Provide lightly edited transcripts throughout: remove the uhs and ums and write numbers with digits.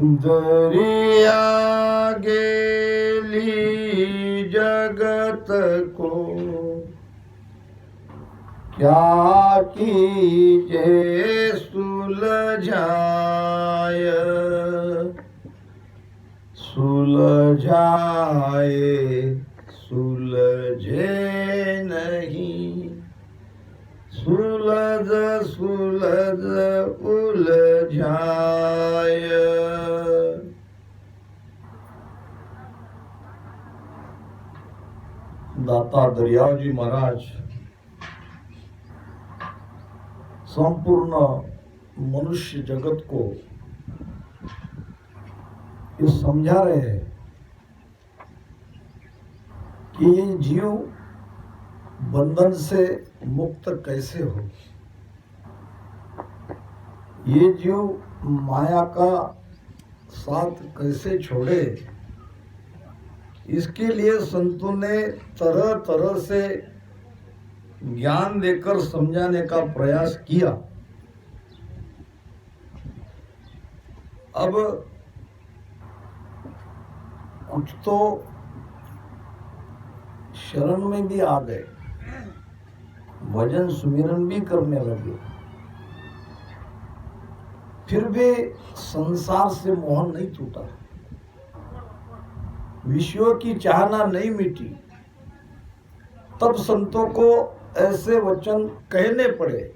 दरिया गेली जगत को, क्या कीजे सुलझाय सुलझाए सुलझे नहीं, सुलझ सुलझ उलझाय। दाता दरियाजी महाराज संपूर्ण मनुष्य जगत को ये समझा रहे हैं कि ये जीव बंधन से मुक्त कैसे हो, ये जीव माया का साथ कैसे छोड़े। इसके लिए संतों ने तरह तरह से ज्ञान देकर समझाने का प्रयास किया। अब कुछ तो शरण में भी आ गए, भजन सुमिरन भी करने लगे, फिर भी संसार से मोह नहीं टूटा, विषयों की चाहना नहीं मिटी। तब संतों को ऐसे वचन कहने पड़े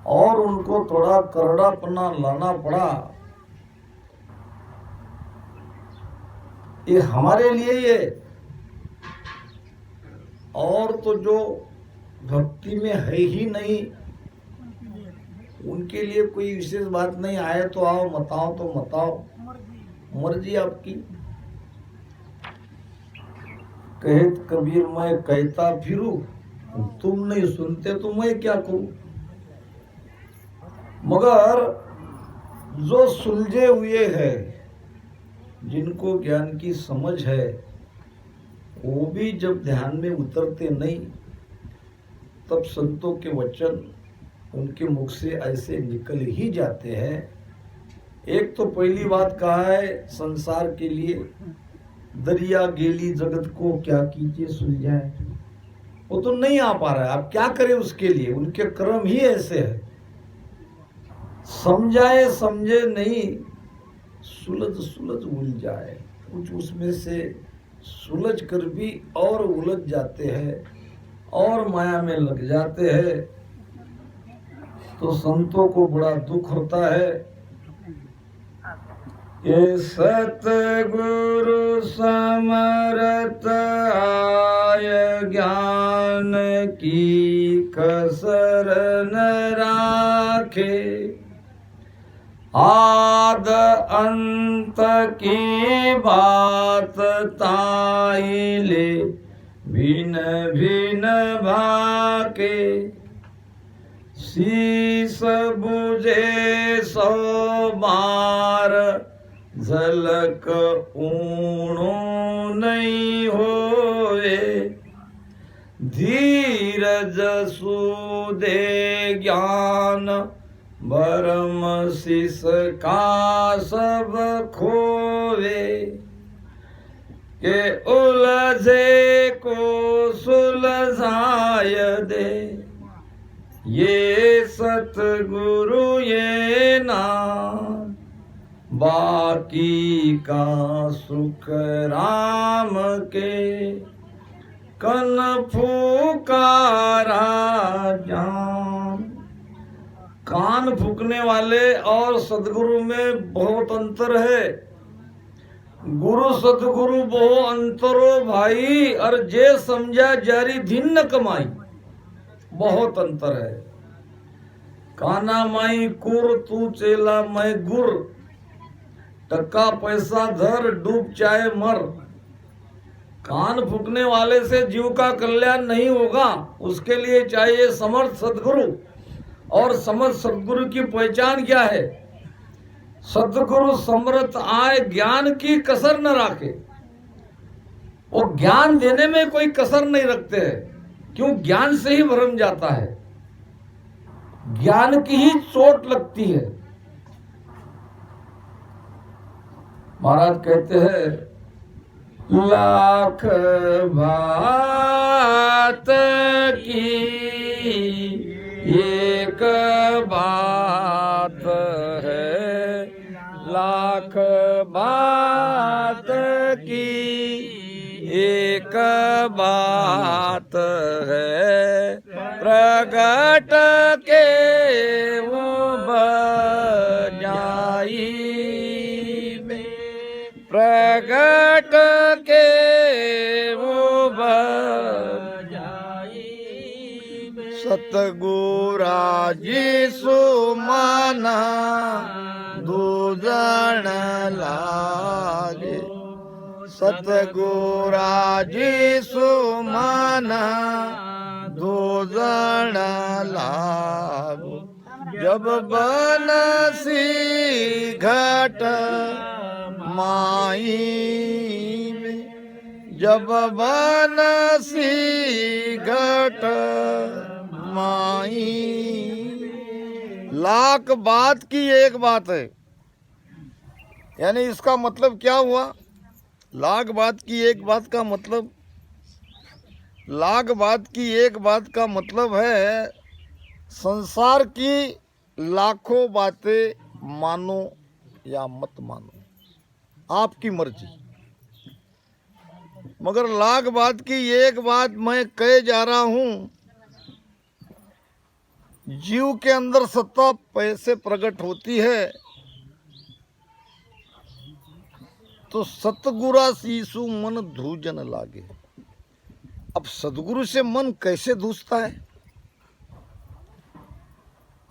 और उनको थोड़ा करड़ापना लाना पड़ा। ये हमारे लिए ये, और तो जो भक्ति में है ही नहीं उनके लिए कोई विशेष बात नहीं। आए तो आओ, मत आओ तो मत आओ, मर्जी आपकी। कहत कबीर मैं कहता फिरूं, तुम नहीं सुनते तो मैं क्या करूं। मगर जो सुलझे हुए हैं, जिनको ज्ञान की समझ है, वो भी जब ध्यान में उतरते नहीं, तब संतों के वचन उनके मुख से ऐसे निकल ही जाते हैं। एक तो पहली बात कहा है, संसार के लिए दरिया गेली जगत को क्या कीजिए सुलझाए। वो तो नहीं आ पा रहा है, आप क्या करें उसके लिए, उनके कर्म ही ऐसे है। समझाए समझे नहीं, सुलझ सुलझ उलझाए। कुछ उसमें से सुलझ कर भी और उलझ जाते हैं और माया में लग जाते हैं, तो संतों को बड़ा दुख होता है। ये सतगुरु समरथ आय, ज्ञान की कसर न राखे, आद अंत की बात ताई ले, भिन्न भिन्न भाके, शीस बुझे सौ बार, झलक ऊणो नहीं होए, धीरज सुदे ज्ञान, भरम शिष का सब खोवे, के उलझे को सुलझाय दे, ये सतगुरु ये नाम, बाकी का सुख राम के, कन फूकारा जान। कान फूकने वाले और सदगुरु में बहुत अंतर है। गुरु सदगुरु बहु अंतरो भाई, और जे समझा जारी दिन न कमाई, बहुत अंतर है। काना माई कुर, तू चेला मैं गुर, टक्का पैसा धर, डूब चाहे मर। कान फूकने वाले से जीव का कल्याण नहीं होगा, उसके लिए चाहिए समर्थ सदगुरु। और समर्थ सदगुरु की पहचान क्या है? सदगुरु समर्थ आए, ज्ञान की कसर न रखे। वो ज्ञान देने में कोई कसर नहीं रखते हैं, क्यों? ज्ञान से ही भरम जाता है, ज्ञान की ही चोट लगती है। महाराज कहते हैं लाख बात की एक बात है, लाख बात की एक बात है, प्रगट के वो बजाई में, प्रगट के वो बजाई में, सतगुरा जिसु माना दूजन लागे, सतगुरा जिसु माना दूजन लागो, जब बनसी घट माई में, जब बनसी घट माई। लाख बात की एक बात है, यानी इसका मतलब क्या हुआ? लाख बात की एक बात का मतलब, लाख बात की एक बात का मतलब है संसार की लाखों बातें मानो या मत मानो, आपकी मर्जी, मगर लाख बात की एक बात मैं कहे जा रहा हूं, जीव के अंदर सत्ता पैसे प्रकट होती है तो सतगुरा शीशु मन धूजन लागे। अब सदगुरु से मन कैसे धूजता है?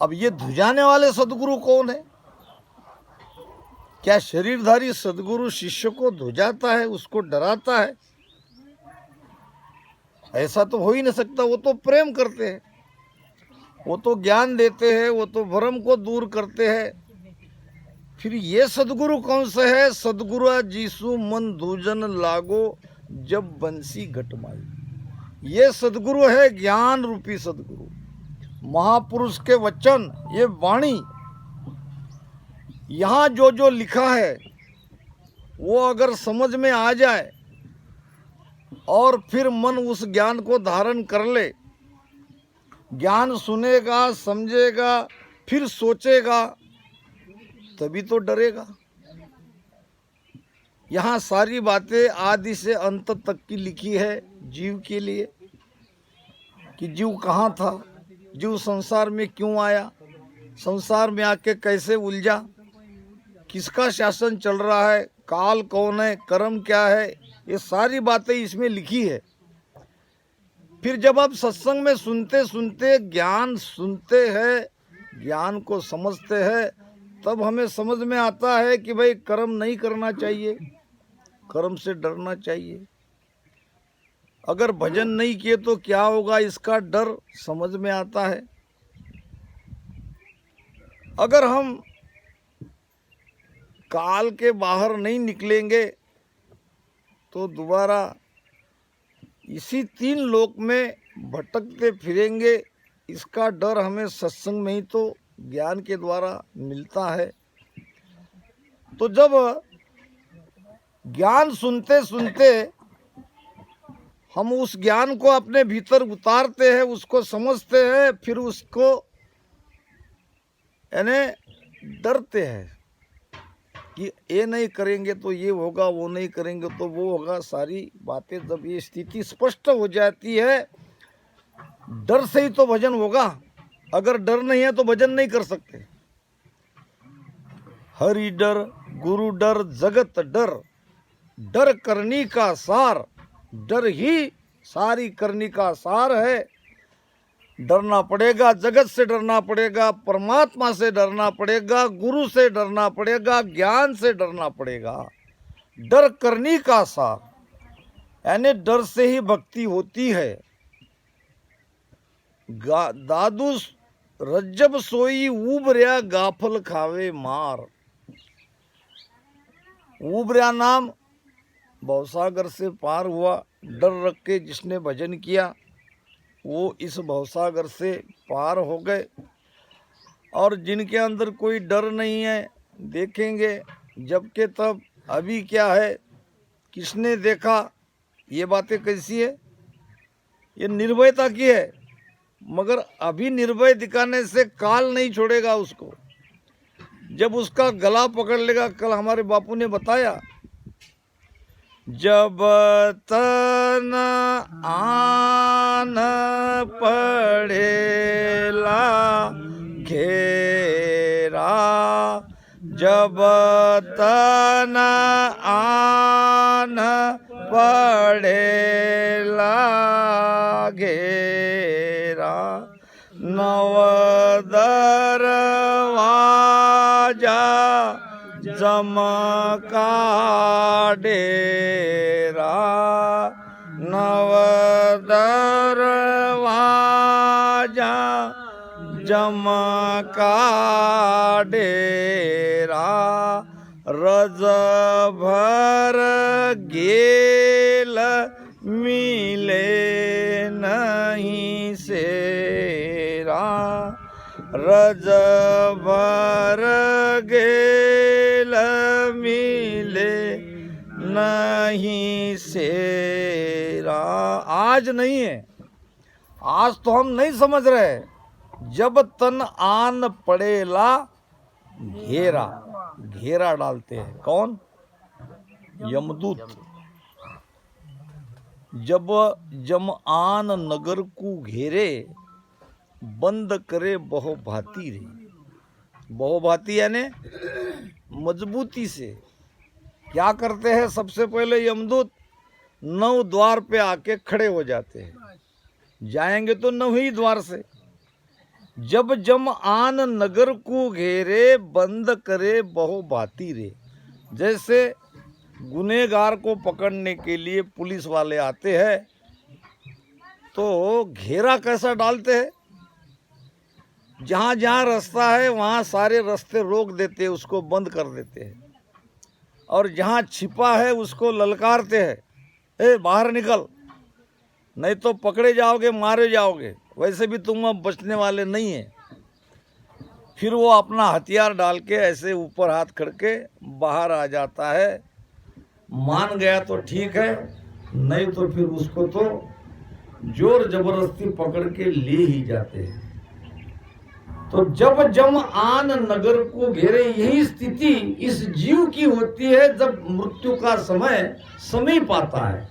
अब ये धुजाने वाले सदगुरु कौन है? क्या शरीरधारी सदगुरु शिष्य को धुजाता है, उसको डराता है? ऐसा तो हो ही नहीं सकता। वो तो प्रेम करते हैं, वो तो ज्ञान देते हैं, वो तो भ्रम को दूर करते हैं। फिर ये सदगुरु कौन सा है? सदगुरु जीसु मन धूजन लागो जब बंसी घटमाई। ये सदगुरु है ज्ञान रूपी सदगुरु, महापुरुष के वचन, ये वाणी। यहाँ जो जो लिखा है वो अगर समझ में आ जाए और फिर मन उस ज्ञान को धारण कर ले, ज्ञान सुनेगा, समझेगा, फिर सोचेगा, तभी तो डरेगा। यहाँ सारी बातें आदि से अंत तक की लिखी है जीव के लिए, कि जीव कहाँ था, जीव संसार में क्यों आया, संसार में आके कैसे उलझा, किसका शासन चल रहा है, काल कौन है, कर्म क्या है, ये सारी बातें इसमें लिखी है। फिर जब आप सत्संग में सुनते सुनते ज्ञान सुनते हैं, ज्ञान को समझते हैं, तब हमें समझ में आता है कि भाई कर्म नहीं करना चाहिए, कर्म से डरना चाहिए। अगर भजन नहीं किए तो क्या होगा, इसका डर समझ में आता है। अगर हम काल के बाहर नहीं निकलेंगे तो दोबारा इसी तीन लोक में भटकते फिरेंगे, इसका डर हमें सत्संग में ही तो ज्ञान के द्वारा मिलता है। तो जब ज्ञान सुनते सुनते हम उस ज्ञान को अपने भीतर उतारते हैं, उसको समझते हैं, फिर उसको यानी डरते हैं कि ये नहीं करेंगे तो ये होगा, वो नहीं करेंगे तो वो होगा। सारी बातें जब ये स्थिति स्पष्ट हो जाती है, डर से ही तो भजन होगा। अगर डर नहीं है तो भजन नहीं कर सकते। हरि डर, गुरु डर, जगत डर, डर करनी का सार, डर ही सारी करनी का सार है। डरना पड़ेगा, जगत से डरना पड़ेगा, परमात्मा से डरना पड़ेगा, गुरु से डरना पड़ेगा, ज्ञान से डरना पड़ेगा। डर करनी का सार, यानी डर से ही भक्ति होती है। दादू रज्जब सोई उबर्या गाफल खावे मार। उबर्या नाम भवसागर से पार हुआ। डर रख के जिसने भजन किया वो इस भवसागर से पार हो गए। और जिनके अंदर कोई डर नहीं है, देखेंगे जब के तब अभी क्या है, किसने देखा, ये बातें कैसी है? ये निर्भयता की है, मगर अभी निर्भय दिखाने से काल नहीं छोड़ेगा उसको। जब उसका गला पकड़ लेगा, कल हमारे बापू ने बताया, जब तन आन पड़ेला घेरा, जब तन आन पड़ेला घेरा, नव दरवाजा जमका डेरा, नव दरवाजा जमका डेरा, रज भर गेल मिले नहीं सेरा, रज भर गेल मिले नहीं सेरा। आज नहीं है, आज तो हम नहीं समझ रहे। जब तन आन पड़ेला घेरा, घेरा डालते हैं कौन? यमदूत। जब जमआन नगर को घेरे, बंद करे बहु भाती रे। बहु भाती यानी मजबूती से। क्या करते हैं? सबसे पहले यमदूत 9 द्वार पे आके खड़े हो जाते हैं। जाएंगे तो 9 ही द्वार से। जब जमआन नगर को घेरे, बंद करे बहु भाती रे। जैसे गुनहगार को पकड़ने के लिए पुलिस वाले आते हैं तो घेरा कैसा डालते हैं? जहाँ जहाँ रास्ता है वहाँ सारे रास्ते रोक देते हैं, उसको बंद कर देते हैं। और जहाँ छिपा है उसको ललकारते हैं, ए बाहर निकल, नहीं तो पकड़े जाओगे, मारे जाओगे। वैसे भी तुम अब बचने वाले नहीं हैं। फिर वो अपना हथियार डाल के ऐसे ऊपर हाथ करके बाहर आ जाता है। मान गया तो ठीक है, नहीं तो फिर उसको तो जोर जबरदस्ती पकड़ के ले ही जाते हैं। तो जब जमआन नगर को घेरे, यही स्थिति इस जीव की होती है जब मृत्यु का समय समीप आता है।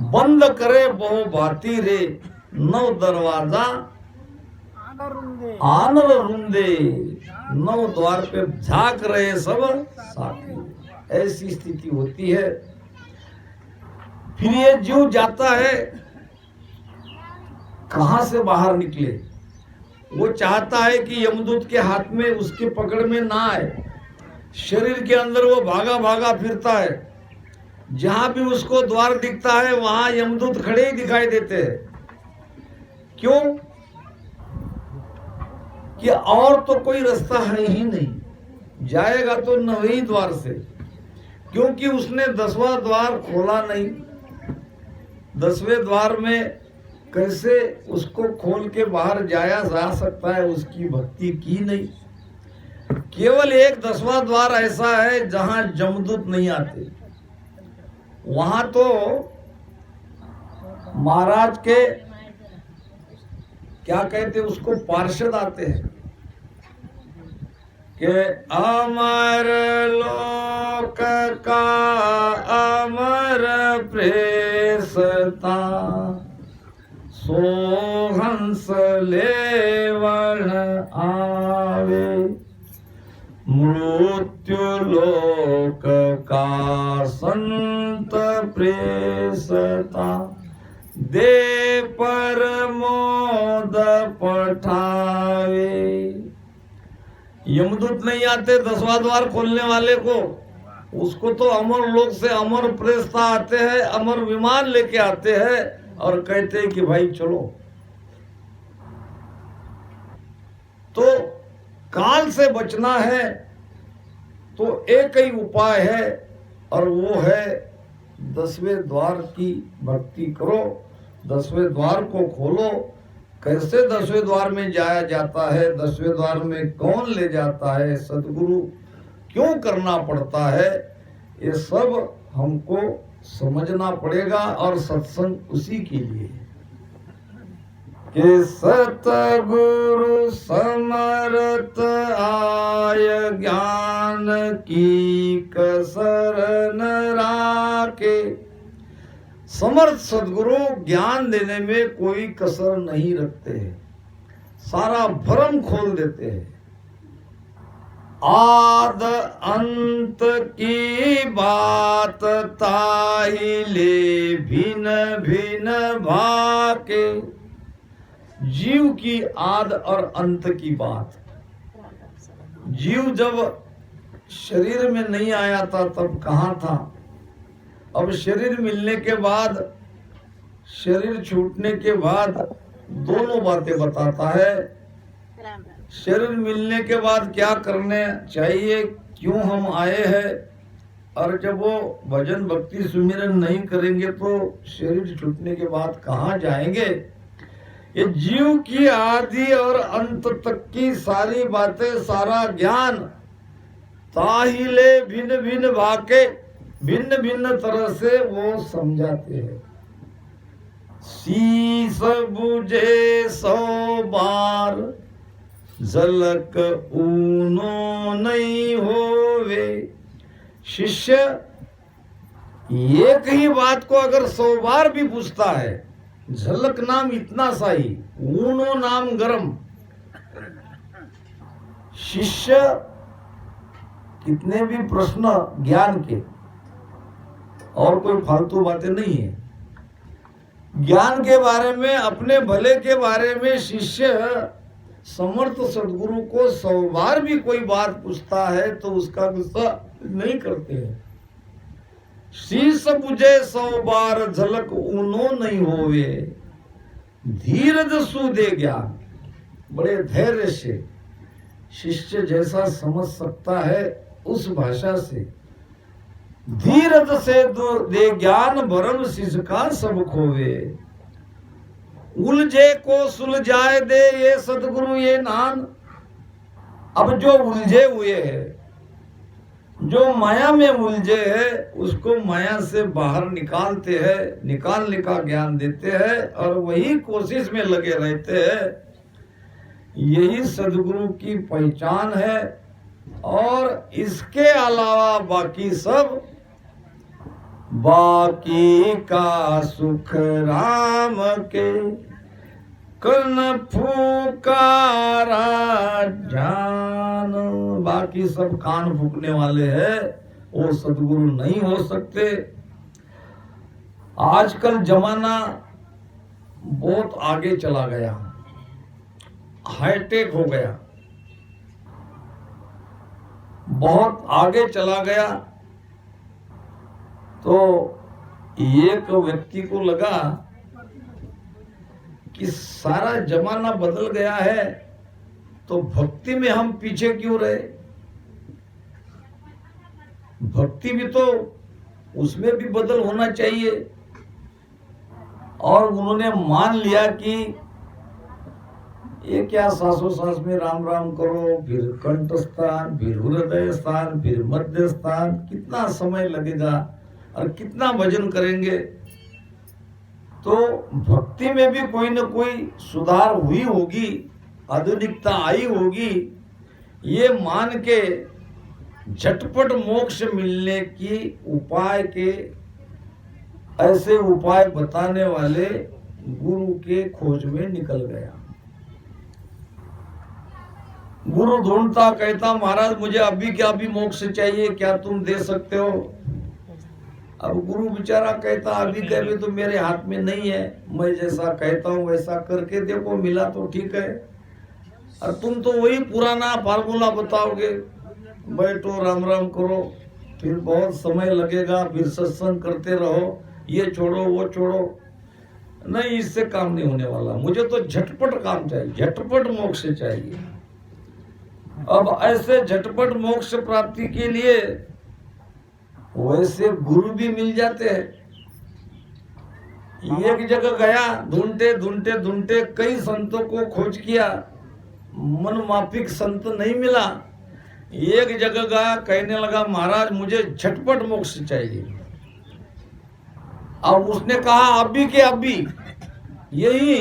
बंद करे बहु भाती रे, 9 दरवाजा आनर रुंदे, 9 द्वार पे झांक रहे सब साथी। ऐसी स्थिति होती है। फिर ये जीव जाता है, कहां से बाहर निकले? वो चाहता है कि यमदूत के हाथ में, उसकी पकड़ में ना आए। शरीर के अंदर वो भागा भागा फिरता है। जहां भी उसको द्वार दिखता है वहां यमदूत खड़े ही दिखाई देते हैं। क्यों? कि और तो कोई रास्ता है ही नहीं, जाएगा तो 9वें द्वार से। क्योंकि उसने 10वां द्वार खोला नहीं। 10वें द्वार में कैसे उसको खोल के बाहर जाया जा सकता है? उसकी भक्ति की नहीं। केवल एक 10वां द्वार ऐसा है जहां जमदूत नहीं आते। वहां तो महाराज के क्या कहते उसको, पार्षद आते हैं कि अमर लोक का अमर प्रेसता, सोहंस लेवन आवे, मृत्यु लोक का संत प्रेसता, दे पर मोद पठावे। यमदूत नहीं आते 10वां द्वार खोलने वाले को, उसको तो अमर लोक से अमर प्रेस्ता आते हैं, अमर विमान लेके आते हैं और कहते हैं कि भाई चलो। तो काल से बचना है तो एक ही उपाय है, और वो है 10वें द्वार की भक्ति करो, 10वें द्वार को खोलो। कैसे 10वें द्वार में जाया जाता है, 10वें द्वार में कौन ले जाता है, सदगुरु क्यों करना पड़ता है, ये सब हमको समझना पड़ेगा और सत्संग उसी के लिए कि सतगुरु समरथ आय ज्ञान की कसर न राखे। समर्थ सदगुरु ज्ञान देने में कोई कसर नहीं रखते हैं, सारा भ्रम खोल देते हैं। आद अंत की बात ताहिले भिन्न भिन्न भाके। जीव की आद और अंत की बात, जीव जब शरीर में नहीं आया था तब कहाँ था, अब शरीर मिलने के बाद, शरीर छूटने के बाद दोनों बातें बताता है। शरीर मिलने के बाद क्या करने चाहिए, क्यों हम आए हैं, और जब वो भजन भक्ति सुमिरन नहीं करेंगे तो शरीर छूटने के बाद कहाँ जाएंगे। ये जीव की आदि और अंत तक की सारी बातें, सारा ज्ञान ताहिले भिन्न भिन्न भाके, भिन्न भिन्न तरह से वो समझाते हैं। शीस बुझे 100 बार झलक ऊनो नहीं होवे। शिष्य एक ही बात को अगर 100 बार भी पूछता है, झलक नाम इतना सा ही, ऊनो नाम गरम। शिष्य कितने भी प्रश्न ज्ञान के, और कोई फालतू बातें नहीं है, ज्ञान के बारे में, अपने भले के बारे में शिष्य समर्थ सदगुरु को 100 बार भी कोई बात पूछता है तो उसका गुस्सा नहीं करते हैं। शीश बुझे 100 बार झलक ऊनो नहीं होवे। धीरज सुदे ज्ञान, बड़े धैर्य से शिष्य जैसा समझ सकता है उस भाषा से, धीरज से दे ज्ञान भरम शिष्य का सब खोवे। उलझे को सुलझाए दे ये सदगुरु ये नान। अब जो उलझे हुए है, जो माया में उलझे है, उसको माया से बाहर निकालते हैं, निकालने का ज्ञान देते हैं और वही कोशिश में लगे रहते हैं। यही सदगुरु की पहचान है। और इसके अलावा बाकी सब, बाकी का सुख राम के कन फूकारा जान। बाकी सब कान फूकने वाले हैं, वो सदगुरु नहीं हो सकते। आजकल जमाना बहुत आगे चला गया, हाईटेक हो गया, बहुत आगे चला गया। तो एक व्यक्ति को लगा कि सारा जमाना बदल गया है तो भक्ति में हम पीछे क्यों रहे। भक्ति भी तो, उसमें भी बदल होना चाहिए। और उन्होंने मान लिया कि ये क्या सांसों सांस में राम राम करो, फिर कंठ स्थान, फिर हृदय स्थान, फिर मध्य स्थान, कितना समय लगेगा और कितना भजन करेंगे। तो भक्ति में भी कोई न कोई सुधार हुई होगी, आधुनिकता आई होगी। ये मान के झटपट मोक्ष मिलने की उपाय के, ऐसे उपाय बताने वाले गुरु के खोज में निकल गया। गुरु ढूंढता, कहता महाराज मुझे अभी क्या अभी मोक्ष चाहिए, क्या तुम दे सकते हो। अब गुरु बेचारा कहता अभी कभी तो मेरे हाथ में नहीं है, मैं जैसा कहता हूँ वैसा करके देखो, मिला तो ठीक है, और तुम तो वही पुराना फार्मूला बताओगे, बैठो राम राम करो, फिर बहुत समय लगेगा, फिर सत्संग करते रहो, ये छोड़ो वो छोड़ो। नहीं, इससे काम नहीं होने वाला, मुझे तो झटपट काम चाहिए, झटपट मोक्ष चाहिए। अब ऐसे झटपट मोक्ष प्राप्ति के लिए वैसे गुरु भी मिल जाते हैं। एक जगह गया, ढूंढते ढूंढते ढूंढते कई संतों को खोज किया, मन माफिक संत नहीं मिला। एक जगह गया, कहने लगा महाराज मुझे झटपट मोक्ष चाहिए। अब उसने कहा अभी के अभी यही।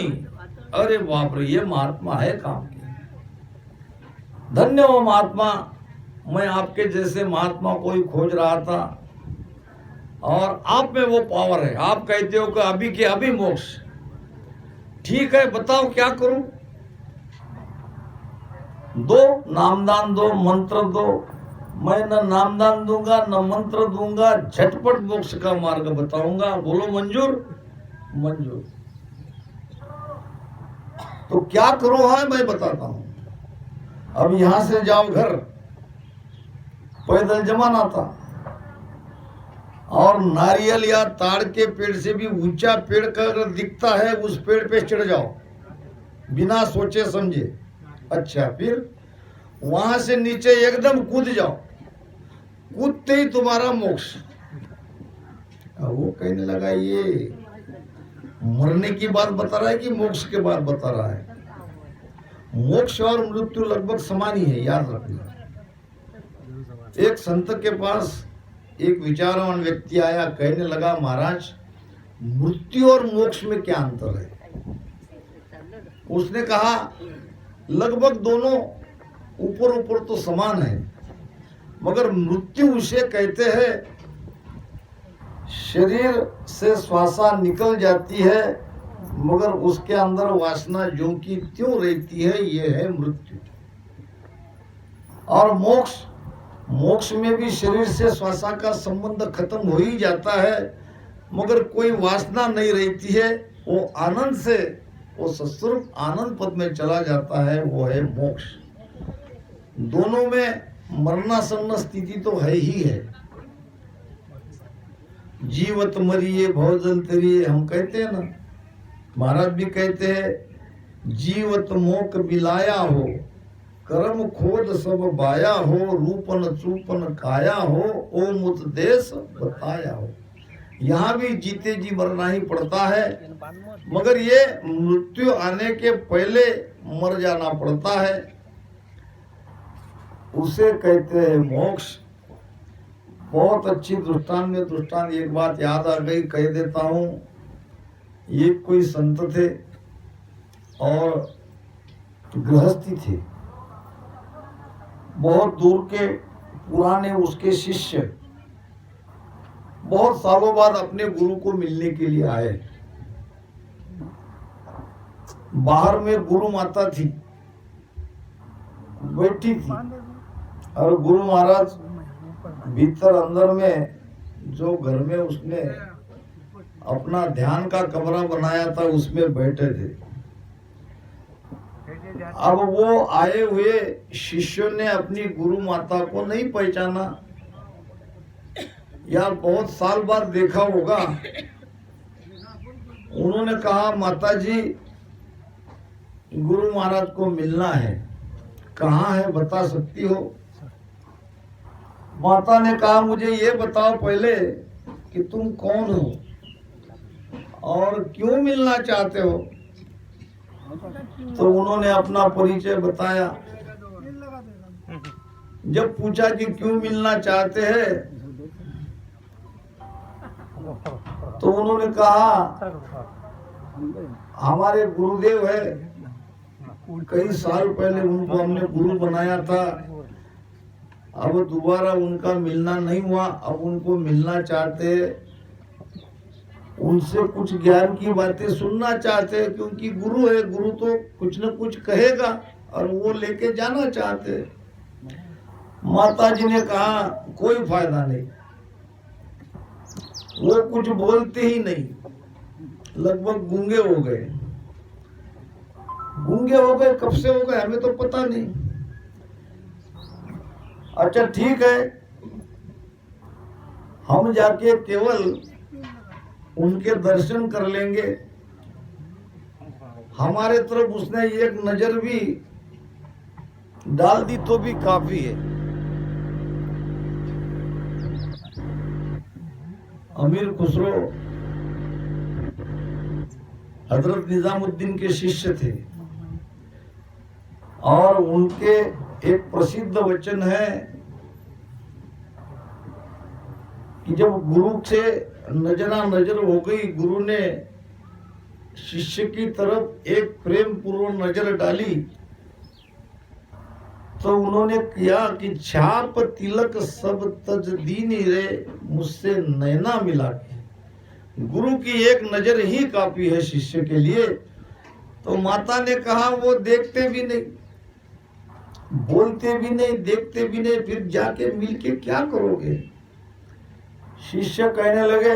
अरे बाप रे, ये महात्मा है काम के। धन्य हो महात्मा, मैं आपके जैसे महात्मा को ही खोज रहा था और आप में वो पावर है। आप कहते हो कि अभी के अभी मोक्ष। ठीक है, बताओ क्या करूं? दो नामदान दो, मंत्र दो। मैं न नामदान दूंगा न मंत्र दूंगा, झटपट मोक्ष का मार्ग बताऊंगा। बोलो मंजूर? मंजूर। तो क्या करो है मैं बताता हूं। अब यहां से जाओ घर, पैदल जमाना था, और नारियल या ताड़ के पेड़ से भी ऊंचा पेड़ का अगर दिखता है उस पेड़ पे चढ़ जाओ बिना सोचे समझे। अच्छा, फिर वहां से नीचे एकदम कूद जाओ, कूदते ही तुम्हारा मोक्ष। वो कहने लगा ये मरने की बात बता रहा है कि मोक्ष के बात बता रहा है? मोक्ष और मृत्यु लगभग समान ही है, याद रखना। एक संत के पास एक विचारवान व्यक्ति आया, कहने लगा महाराज मृत्यु और मोक्ष में क्या अंतर है? उसने कहा लगभग दोनों ऊपर ऊपर तो समान है, मगर मृत्यु उसे कहते हैं शरीर से श्वासा निकल जाती है मगर उसके अंदर वासना जो की त्यों रहती है, ये है मृत्यु। और मोक्ष, मोक्ष में भी शरीर से श्वासा का संबंध खत्म हो ही जाता है मगर कोई वासना नहीं रहती है, वो आनंद से, वो सस्वरूप आनंद पद में चला जाता है, वो है मोक्ष। दोनों में मरणासन्न स्थिति तो है ही है। जीवत मरिए भवजल तरिए, हम कहते हैं ना, महाराज भी कहते हैं जीवत मोक बिलाया हो, कर्म खोद सब बाया हो, रूपन चूपन काया हो, ओ मुत देश बताया हो। यहाँ भी जीते जी मरना ही पड़ता है मगर ये मृत्यु आने के पहले मर जाना पड़ता है, उसे कहते हैं मोक्ष। बहुत अच्छी दृष्टांत में दृष्टांत एक बात याद आ गई, कह देता हूँ। एक कोई संत थे और गृहस्थी थे, बहुत दूर के पुराने उसके शिष्य बहुत सालों बाद अपने गुरु को मिलने के लिए आए। बाहर में गुरु माता थी, बैठी थी, और गुरु महाराज भीतर अंदर में जो घर में उसने अपना ध्यान का कमरा बनाया था उसमें बैठे थे। अब वो आए हुए शिष्यों ने अपनी गुरु माता को नहीं पहचाना, यार बहुत साल बाद देखा होगा। उन्होंने कहा माता जी गुरु महाराज को मिलना है, कहाँ है बता सकती हो? माता ने कहा मुझे ये बताओ पहले कि तुम कौन हो और क्यों मिलना चाहते हो? तो उन्होंने अपना परिचय बताया। जब पूछा कि क्यों मिलना चाहते हैं तो उन्होंने कहा हमारे गुरुदेव है, कई साल पहले उनको हमने गुरु बनाया था, अब दोबारा उनका मिलना नहीं हुआ, अब उनको मिलना चाहते, उनसे कुछ ज्ञान की बातें सुनना चाहते हैं, क्योंकि गुरु है, गुरु तो कुछ न कुछ कहेगा और वो लेके जाना चाहते। माता जी ने कहा कोई फायदा नहीं, वो कुछ बोलते ही नहीं, लगभग गूंगे हो गए। गूंगे हो गए, कब से हो गए हमें तो पता नहीं। अच्छा ठीक है, हम जाके केवल उनके दर्शन कर लेंगे। हमारे तरफ उसने एक नजर भी डाल दी तो भी काफी है। अमीर खुसरो हजरत निजामुद्दीन के शिष्य थे और उनके एक प्रसिद्ध वचन है कि जब गुरु से नजरा नजर हो गई, गुरु ने शिष्य की तरफ एक प्रेम पूर्वक नजर डाली, तो उन्होंने किया कि छाप तिलक सब तज दीनी रे, मुझसे नैना मिला के। गुरु की एक नजर ही काफी है शिष्य के लिए। तो माता ने कहा वो देखते भी नहीं, बोलते भी नहीं, देखते भी नहीं, फिर जाके मिलके क्या करोगे। शिष्य कहने लगे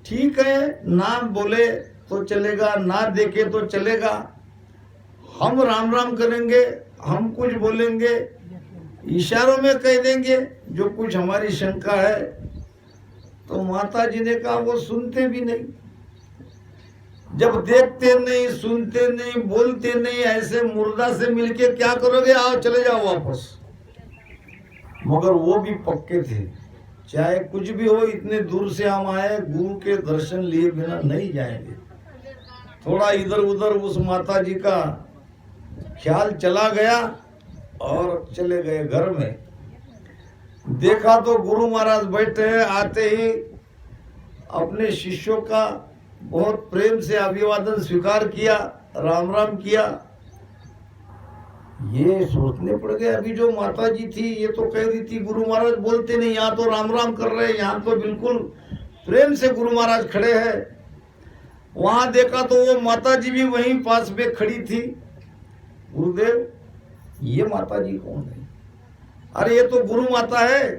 ठीक है, ना बोले तो चलेगा, ना देखे तो चलेगा, हम राम राम करेंगे, हम कुछ बोलेंगे, इशारों में कह देंगे जो कुछ हमारी शंका है। तो माता जी ने कहा वो सुनते भी नहीं, जब देखते नहीं, सुनते नहीं, बोलते नहीं, ऐसे मुर्दा से मिलके क्या करोगे, आओ चले जाओ वापस। मगर वो भी पक्के थे, चाहे कुछ भी हो, इतने दूर से हम आए, गुरु के दर्शन लिए बिना नहीं जाएंगे। थोड़ा इधर उधर उस माता जी का ख्याल चला गया और चले गए घर में। देखा तो गुरु महाराज बैठे हैं, आते ही अपने शिष्यों का बहुत प्रेम से अभिवादन स्वीकार किया, राम राम किया। ये सोचने पड़ गए, अभी जो माता जी थी ये तो कह रही थी गुरु महाराज बोलते नहीं, यहाँ तो राम राम कर रहे हैं, यहाँ तो बिल्कुल प्रेम से गुरु महाराज खड़े हैं। वहां देखा तो वो माता जी भी वहीं पास में खड़ी थी। गुरुदेव ये माता जी कौन है? अरे ये तो गुरु माता है।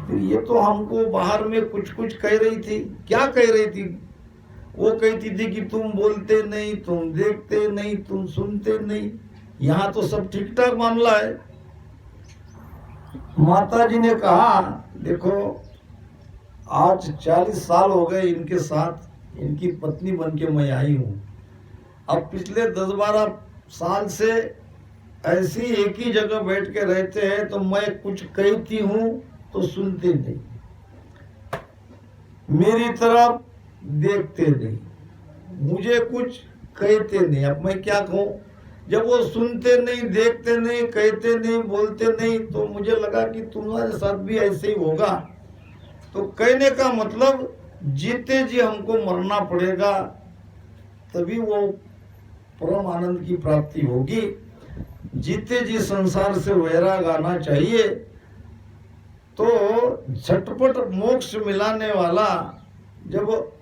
फिर ये तो हमको बाहर में कुछ कुछ कह रही थी। क्या कह रही थी? वो कहती थी कि तुम बोलते नहीं, तुम देखते नहीं, तुम सुनते नहीं, यहाँ तो सब ठीक ठाक मामला है। माता जी ने कहा देखो आज 40 साल हो गए इनके साथ, इनकी पत्नी बन के मैं आई हूँ। अब पिछले 10-12 साल से ऐसी एक ही जगह बैठ के रहते हैं, तो मैं कुछ कहती हूँ तो सुनते नहीं, मेरी तरफ देखते नहीं, मुझे कुछ कहते नहीं। अब मैं क्या कहूँ? जब वो सुनते नहीं, देखते नहीं, कहते नहीं, बोलते नहीं, तो मुझे लगा कि तुम्हारे साथ भी ऐसे ही होगा। तो कहने का मतलब जीते जी हमको मरना पड़ेगा, तभी वो परम आनंद की प्राप्ति होगी। जीते जी संसार से वैराग आना चाहिए। तो झटपट मोक्ष मिलाने वाला जब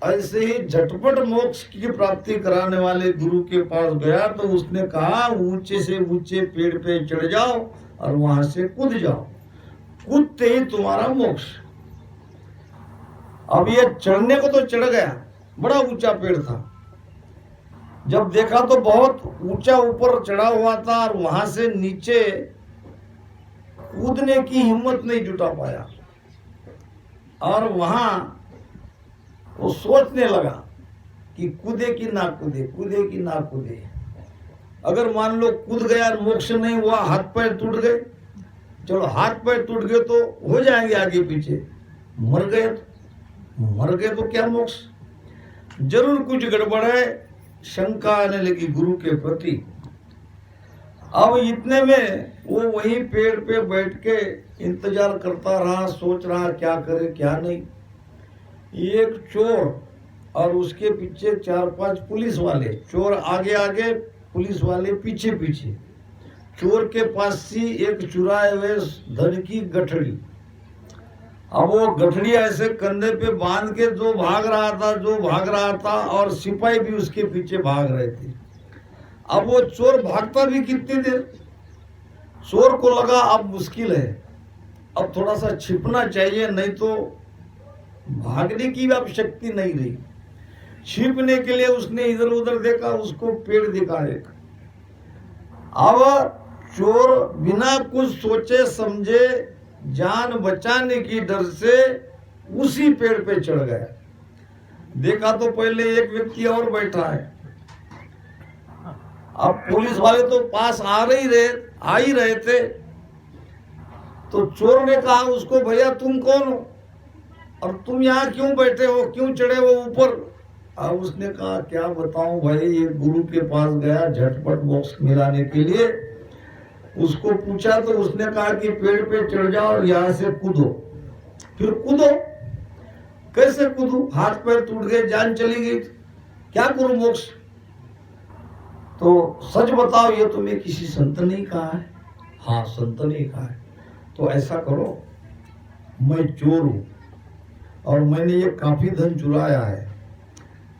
ऐसे ही झटपट मोक्ष की प्राप्ति कराने वाले गुरु के पास गया, तो उसने कहा ऊंचे से ऊंचे पेड़ पे चढ़ जाओ और वहां से कूद जाओ, कूदते ही तुम्हारा मोक्ष। अब ये चढ़ने को तो चढ़ गया, बड़ा ऊंचा पेड़ था। जब देखा तो बहुत ऊंचा ऊपर चढ़ा हुआ था और वहां से नीचे कूदने की हिम्मत नहीं जुटा पाया। और वहां वो सोचने लगा कि कूदे कि ना कूदे, कूदे कि ना कूदे। अगर मान लो कूद गया और मोक्ष नहीं हुआ, हाथ पैर टूट गए, चलो हाथ पैर टूट गए तो हो जाएंगे आगे पीछे, मर गए तो क्या मोक्ष? जरूर कुछ गड़बड़ है। शंका आने लगी गुरु के प्रति। अब इतने में वो वहीं पेड़ पे बैठ के इंतजार करता रहा, सोच रहा क्या करे क्या नहीं। एक चोर और उसके पीछे 4-5 पुलिस वाले, चोर आगे आगे, पुलिस वाले पीछे पीछे। चोर के पास सी एक चुराए हुए धन की गठड़ी। अब वो गठड़ी ऐसे कंधे पे बांध के जो भाग रहा था और सिपाही भी उसके पीछे भाग रहे थे। अब वो चोर भागता भी कितनी देर, चोर को लगा अब मुश्किल है, अब थोड़ा सा छिपना चाहिए, नहीं तो भागने की भी अब शक्ति नहीं रही। छिपने के लिए उसने इधर उधर देखा, उसको पेड़ दिखा एक। अब चोर बिना कुछ सोचे समझे जान बचाने की डर से उसी पेड़ पे चढ़ गया। देखा तो पहले एक व्यक्ति और बैठा है। अब पुलिस वाले तो पास आ ही रहे थे। तो चोर ने कहा उसको, भैया तुम कौन हो और तुम यहाँ क्यों बैठे हो, क्यों चढ़े हो ऊपर? उसने कहा क्या बताऊं भाई, ये गुरु के पास गया झटपट मोक्ष मिलाने के लिए, उसको पूछा तो उसने कहा कि पेड़ पे चढ़ जाओ और यहाँ से कूदो। फिर कूदो। कैसे कूदू? हाथ पैर टूट गए, जान चली गई, क्या करूं मोक्ष? तो सच बताओ, ये तुम्हें किसी संत ने कहा है? हाँ, संत ने कहा है। तो ऐसा करो, मैं चोर हूं और मैंने ये काफी धन चुराया है,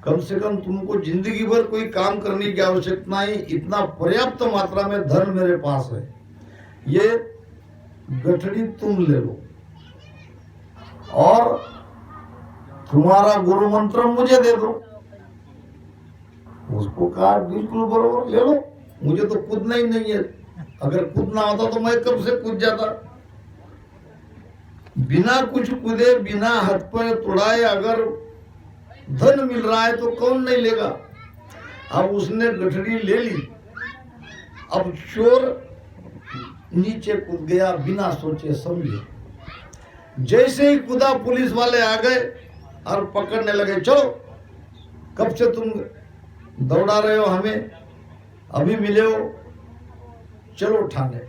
कम से कम तुमको जिंदगी भर कोई काम करने की आवश्यकता नहीं, इतना पर्याप्त मात्रा में धन मेरे पास है, ये गठड़ी तुम ले लो और तुम्हारा गुरु मंत्र मुझे दे दो। उसको कहा बिल्कुल बरोबर, ले लो, मुझे तो कूदना ही नहीं है, अगर कूदना होता तो मैं कब से कूद जाता। बिना कुछ कूदे, बिना हाथ पैर तोड़ाए अगर धन मिल रहा है तो कौन नहीं लेगा। अब उसने गठड़ी ले ली। अब चोर नीचे कूद गया बिना सोचे समझे। जैसे ही कूदा, पुलिस वाले आ गए और पकड़ने लगे। चलो, कब से तुम दौड़ा रहे हो हमें, अभी मिले हो, चलो थाने।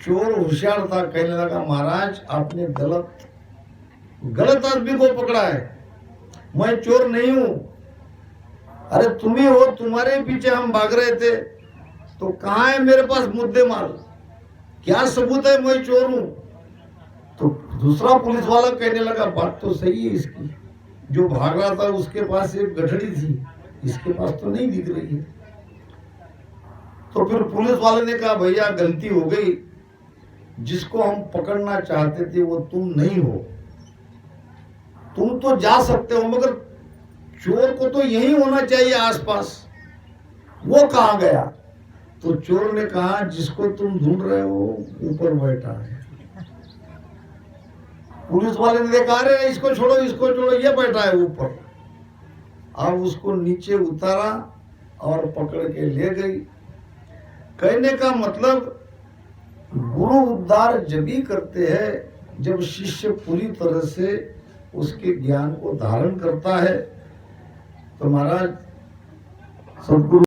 चोर होशियार था, कहने लगा महाराज आपने गलत आदमी को पकड़ा है, मैं चोर नहीं हूं। अरे तुम ही हो, तुम्हारे पीछे हम भाग रहे थे, तो कहां है मेरे पास मुद्दे माल, क्या सबूत है मैं चोर हूं? तो दूसरा पुलिस वाला कहने लगा बात तो सही है इसकी, जो भाग रहा था उसके पास एक गठड़ी थी, इसके पास तो नहीं दिख रही है। तो फिर पुलिस वाले ने कहा भैया गलती हो गई, जिसको हम पकड़ना चाहते थे वो तुम नहीं हो, तुम तो जा सकते हो मगर चोर को तो यही होना चाहिए आसपास, वो कहां गया? तो चोर ने कहा जिसको तुम ढूंढ रहे हो ऊपर बैठा है। पुलिस वाले ने देखा, अरे इसको छोड़ो, इसको छोड़ो, ये बैठा है ऊपर। अब उसको नीचे उतारा और पकड़ के ले गई। कहने का मतलब गुरु उद्धार जब ही करते हैं जब शिष्य पूरी तरह से उसके ज्ञान को धारण करता है। तो महाराज सदगुरु